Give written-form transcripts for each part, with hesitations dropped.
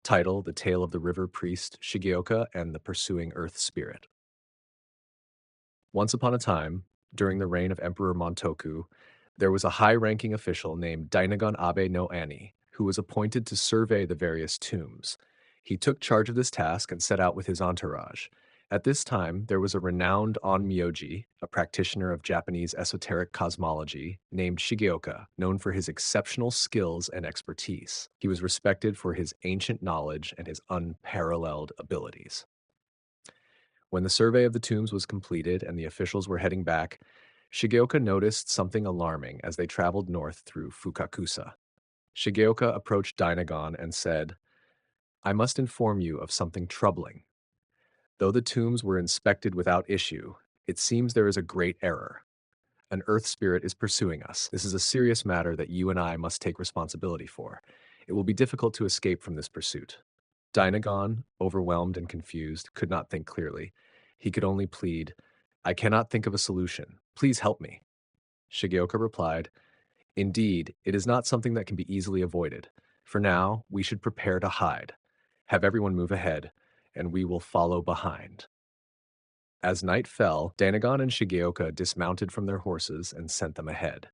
Title: The Tale of the River Priest Shigeoka and the Pursuing Earth Spirit. Once upon a time, during the reign of Emperor Montoku, there was a high-ranking official named Dainagon Abe no Ani, who was appointed to survey the various tombs. He took charge of this task and set out with his entourage. At this time, there was a renowned onmyoji, a practitioner of Japanese esoteric cosmology, named Shigeoka, known for his exceptional skills and expertise. He was respected for his ancient knowledge and his unparalleled abilities. When the survey of the tombs was completed and the officials were heading back, Shigeoka noticed something alarming as they traveled north through Fukakusa. Shigeoka approached Dainagon and said, "I must inform you of something troubling. Though the tombs were inspected without issue, it seems there is a great error. An earth spirit is pursuing us. This is a serious matter that you and I must take responsibility for. It will be difficult to escape from this pursuit." Dainagon, overwhelmed and confused, could not think clearly. He could only plead, "I cannot think of a solution. Please help me." Shigeoka replied, "Indeed, it is not something that can be easily avoided. For now, we should prepare to hide. Have everyone move ahead, and we will follow behind." As night fell, Dainagon and Shigeoka dismounted from their horses and sent them ahead.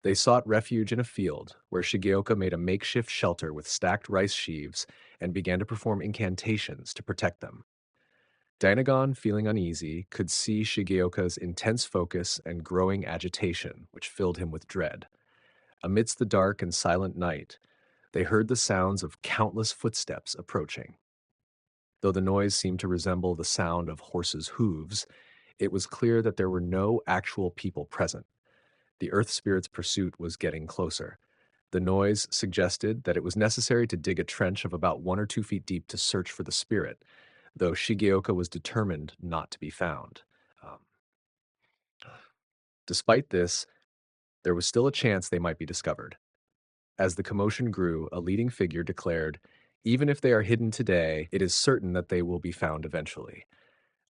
They sought refuge in a field, where Shigeoka made a makeshift shelter with stacked rice sheaves and began to perform incantations to protect them. Dainagon, feeling uneasy, could see Shigeoka's intense focus and growing agitation, which filled him with dread. Amidst the dark and silent night, they heard the sounds of countless footsteps approaching. Though the noise seemed to resemble the sound of horses' hooves, it was clear that there were no actual people present. The Earth Spirit's pursuit was getting closer. The noise suggested that it was necessary to dig a trench of about 1 or 2 feet deep to search for the spirit, though Shigeoka was determined not to be found. Um, Despite this, there was still a chance they might be discovered. As the commotion grew, a leading figure declared, "Even if they are hidden today, it is certain that they will be found eventually.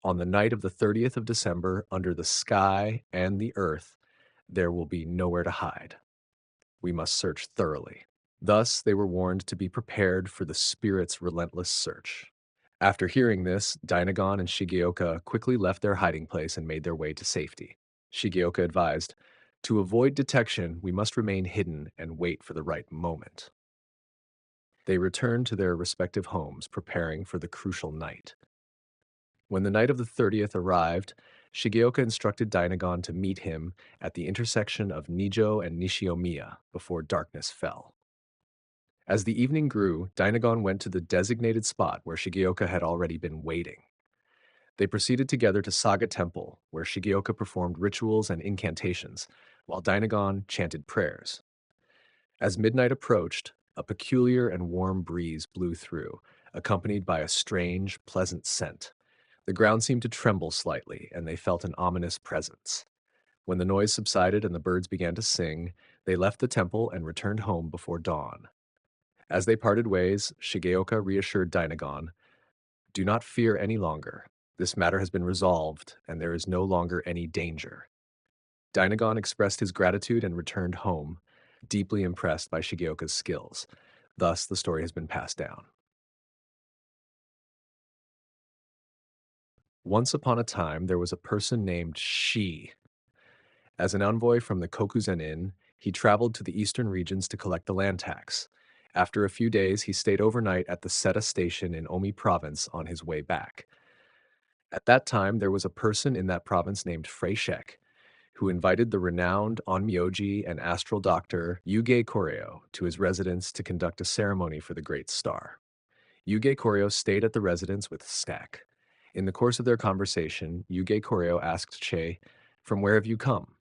On the night of the 30th of December, under the sky and the earth, there will be nowhere to hide. We must search thoroughly." Thus, they were warned to be prepared for the spirit's relentless search. After hearing this, Dainagon and Shigeoka quickly left their hiding place and made their way to safety. Shigeoka advised, "To avoid detection, we must remain hidden and wait for the right moment." They returned to their respective homes, preparing for the crucial night. When the night of the 30th arrived, Shigeoka instructed Dainagon to meet him at the intersection of Nijo and Nishiomiya before darkness fell. As the evening grew, Dainagon went to the designated spot where Shigeoka had already been waiting. They proceeded together to Saga Temple, where Shigeoka performed rituals and incantations, while Dainagon chanted prayers. As midnight approached, a peculiar and warm breeze blew through, accompanied by a strange, pleasant scent. The ground seemed to tremble slightly, and they felt an ominous presence. When the noise subsided and the birds began to sing, they left the temple and returned home before dawn. As they parted ways, Shigeoka reassured Dainagon, "Do not fear any longer. This matter has been resolved, and there is no longer any danger." Dainagon expressed his gratitude and returned home, deeply impressed by Shigeoka's skills. Thus, the story has been passed down. Once upon a time, there was a person named Shi. As an envoy from the Kokuzen Inn, he traveled to the eastern regions to collect the land tax. After a few days, he stayed overnight at the Seta station in Omi province on his way back. At that time, there was a person in that province named Freishek, who invited the renowned onmyoji and astral doctor Yuge Koreo to his residence to conduct a ceremony for the great star. Yuge Koreo stayed at the residence with Stack. In the course of their conversation, Yuge Koreo asked Che, "From where have you come?"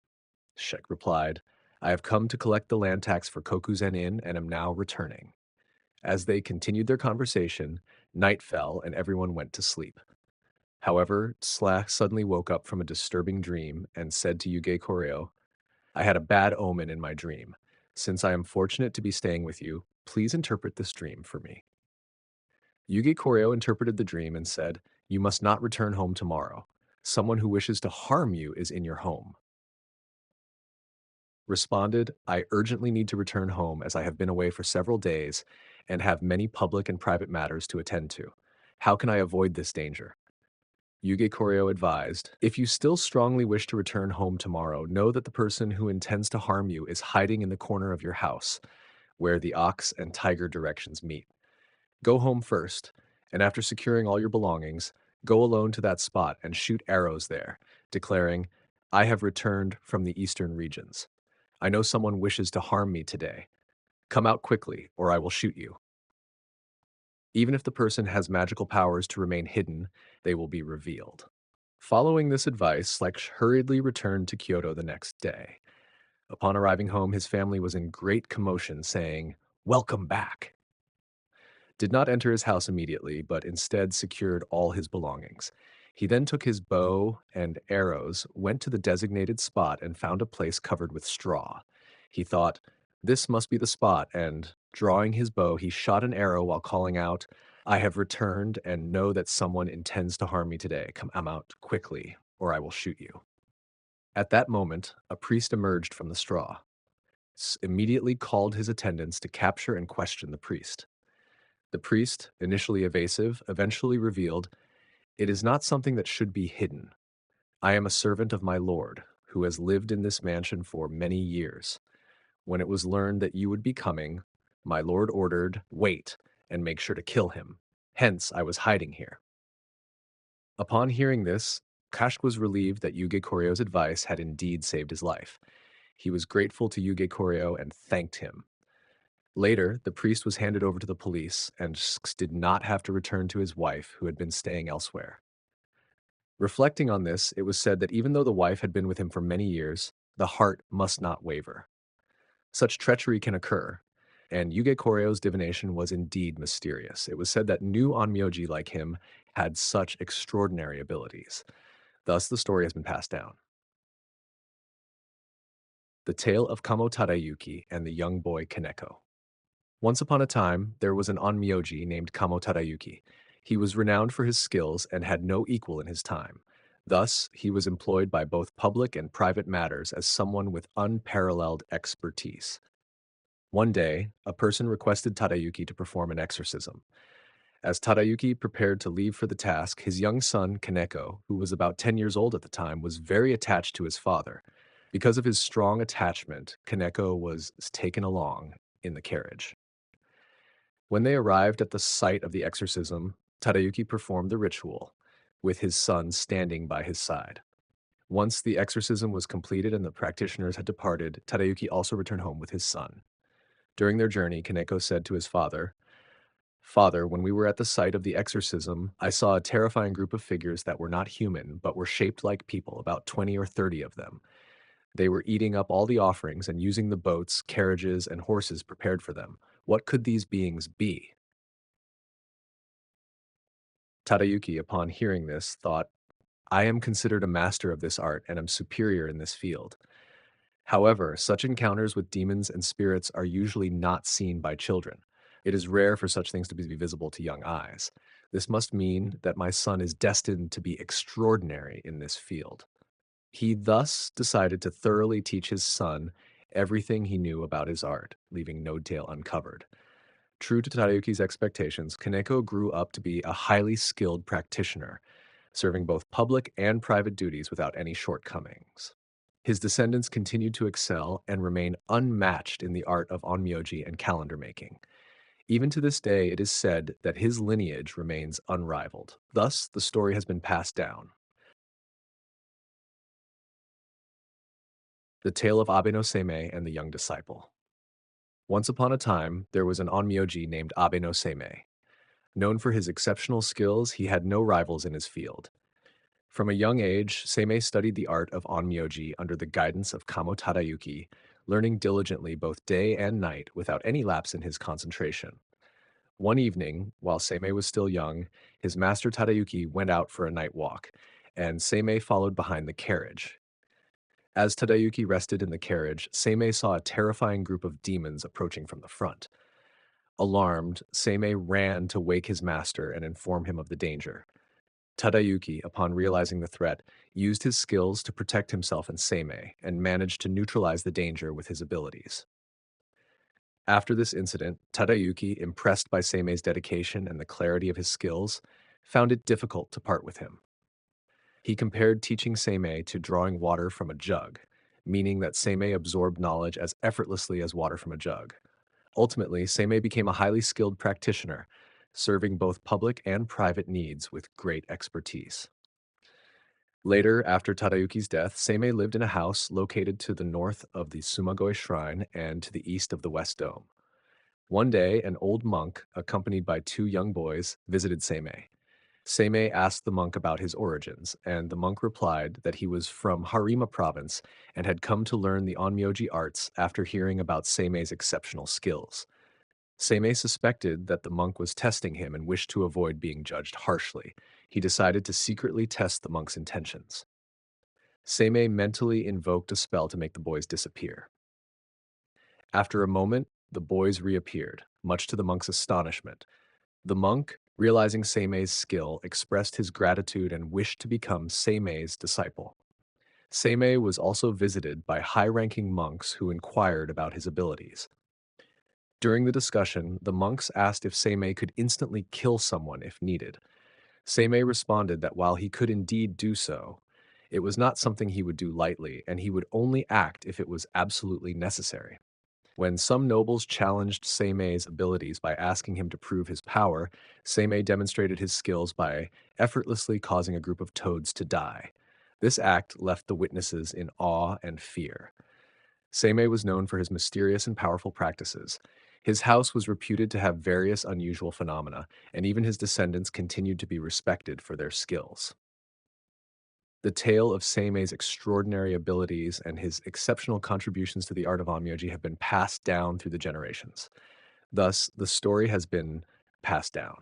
Shek replied, "I have come to collect the land tax for Kokuzen Inn and am now returning." As they continued their conversation, night fell and everyone went to sleep. However, Slack suddenly woke up from a disturbing dream and said to Yuge Koreo, "I had a bad omen in my dream. Since I am fortunate to be staying with you, please interpret this dream for me." Yuge Koreo interpreted the dream and said, "You must not return home tomorrow. Someone who wishes to harm you is in your home." Responded, "I urgently need to return home as I have been away for several days, and have many public and private matters to attend to. How can I avoid this danger? Yuge Koreo advised, if you still strongly wish to return home tomorrow, know that the person who intends to harm you is hiding in the corner of your house, where the ox and tiger directions meet. Go home first, and after securing all your belongings, go alone to that spot and shoot arrows there, declaring, I have returned from the eastern regions. I know someone wishes to harm me today. Come out quickly, or I will shoot you. Even if the person has magical powers to remain hidden, they will be revealed. Following this advice, Lex hurriedly returned to Kyoto the next day. Upon arriving home, his family was in great commotion, saying, Welcome back. Did not enter his house immediately, but instead secured all his belongings. He then took his bow and arrows, went to the designated spot, and found a place covered with straw. He thought, this must be the spot, and, drawing his bow, he shot an arrow while calling out, I have returned and know that someone intends to harm me today. Come out quickly, or I will shoot you. At that moment, a priest emerged from the straw. Immediately called his attendants to capture and question the priest. The priest, initially evasive, eventually revealed, It is not something that should be hidden. I am a servant of my lord, who has lived in this mansion for many years. When it was learned that you would be coming, my lord ordered, wait, and make sure to kill him. Hence, I was hiding here. Upon hearing this, Kashk was relieved that Yuge Koreo's advice had indeed saved his life. He was grateful to Yuge Koreo and thanked him. Later, the priest was handed over to the police, and Shks did not have to return to his wife, who had been staying elsewhere. Reflecting on this, it was said that even though the wife had been with him for many years, the heart must not waver. Such treachery can occur, and Yuge Koreo's divination was indeed mysterious. It was said that new onmyoji like him had such extraordinary abilities. Thus, the story has been passed down. The Tale of Kamo Tadayuki and the Young Boy Kaneko. Once upon a time, there was an onmyoji named Kamo Tadayuki. He was renowned for his skills and had no equal in his time. Thus, he was employed by both public and private matters as someone with unparalleled expertise. One day, a person requested Tadayuki to perform an exorcism. As Tadayuki prepared to leave for the task, his young son, Kaneko, who was about 10 years old at the time, was very attached to his father. Because of his strong attachment, Kaneko was taken along in the carriage. When they arrived at the site of the exorcism, Tadayuki performed the ritual, with his son standing by his side. Once the exorcism was completed and the practitioners had departed, Tadayuki also returned home with his son. During their journey, Kaneko said to his father, Father, when we were at the site of the exorcism, I saw a terrifying group of figures that were not human, but were shaped like people, about 20 or 30 of them. They were eating up all the offerings and using the boats, carriages, and horses prepared for them. What could these beings be? Tadayuki, upon hearing this, thought, I am considered a master of this art and am superior in this field. However, such encounters with demons and spirits are usually not seen by children. It is rare for such things to be visible to young eyes. This must mean that my son is destined to be extraordinary in this field. He thus decided to thoroughly teach his son everything he knew about his art, leaving no detail uncovered. True to Tadayuki's expectations, Kaneko grew up to be a highly skilled practitioner, serving both public and private duties without any shortcomings. His descendants continued to excel and remain unmatched in the art of onmyoji and calendar making. Even to this day, it is said that his lineage remains unrivaled. Thus, the story has been passed down. The Tale of Abe no Seimei and the Young Disciple. Once upon a time, there was an onmyoji named Abe no Seimei. Known for his exceptional skills, he had no rivals in his field. From a young age, Seimei studied the art of onmyoji under the guidance of Kamo Tadayuki, learning diligently both day and night without any lapse in his concentration. One evening, while Seimei was still young, his master Tadayuki went out for a night walk, and Seimei followed behind the carriage. As Tadayuki rested in the carriage, Seimei saw a terrifying group of demons approaching from the front. Alarmed, Seimei ran to wake his master and inform him of the danger. Tadayuki, upon realizing the threat, used his skills to protect himself and Seimei, and managed to neutralize the danger with his abilities. After this incident, Tadayuki, impressed by Seimei's dedication and the clarity of his skills, found it difficult to part with him. He compared teaching Seimei to drawing water from a jug, meaning that Seimei absorbed knowledge as effortlessly as water from a jug. Ultimately, Seimei became a highly skilled practitioner, serving both public and private needs with great expertise. Later, after Tadayuki's death, Seimei lived in a house located to the north of the Sumagoi Shrine and to the east of the West Dome. One day, an old monk, accompanied by two young boys, visited Seimei. Seimei asked the monk about his origins, and the monk replied that he was from Harima province and had come to learn the onmyoji arts after hearing about Seimei's exceptional skills. Seimei suspected that the monk was testing him and wished to avoid being judged harshly. He decided to secretly test the monk's intentions. Seimei mentally invoked a spell to make the boys disappear. After a moment, the boys reappeared, much to the monk's astonishment. The monk, realizing Seimei's skill, expressed his gratitude and wished to become Seimei's disciple. Seimei was also visited by high-ranking monks who inquired about his abilities. During the discussion, the monks asked if Seimei could instantly kill someone if needed. Seimei responded that while he could indeed do so, it was not something he would do lightly, and he would only act if it was absolutely necessary. When some nobles challenged Seimei's abilities by asking him to prove his power, Seimei demonstrated his skills by effortlessly causing a group of toads to die. This act left the witnesses in awe and fear. Seimei was known for his mysterious and powerful practices. His house was reputed to have various unusual phenomena, and even his descendants continued to be respected for their skills. The tale of Seimei's extraordinary abilities and his exceptional contributions to the art of onmyoji have been passed down through the generations. Thus, the story has been passed down.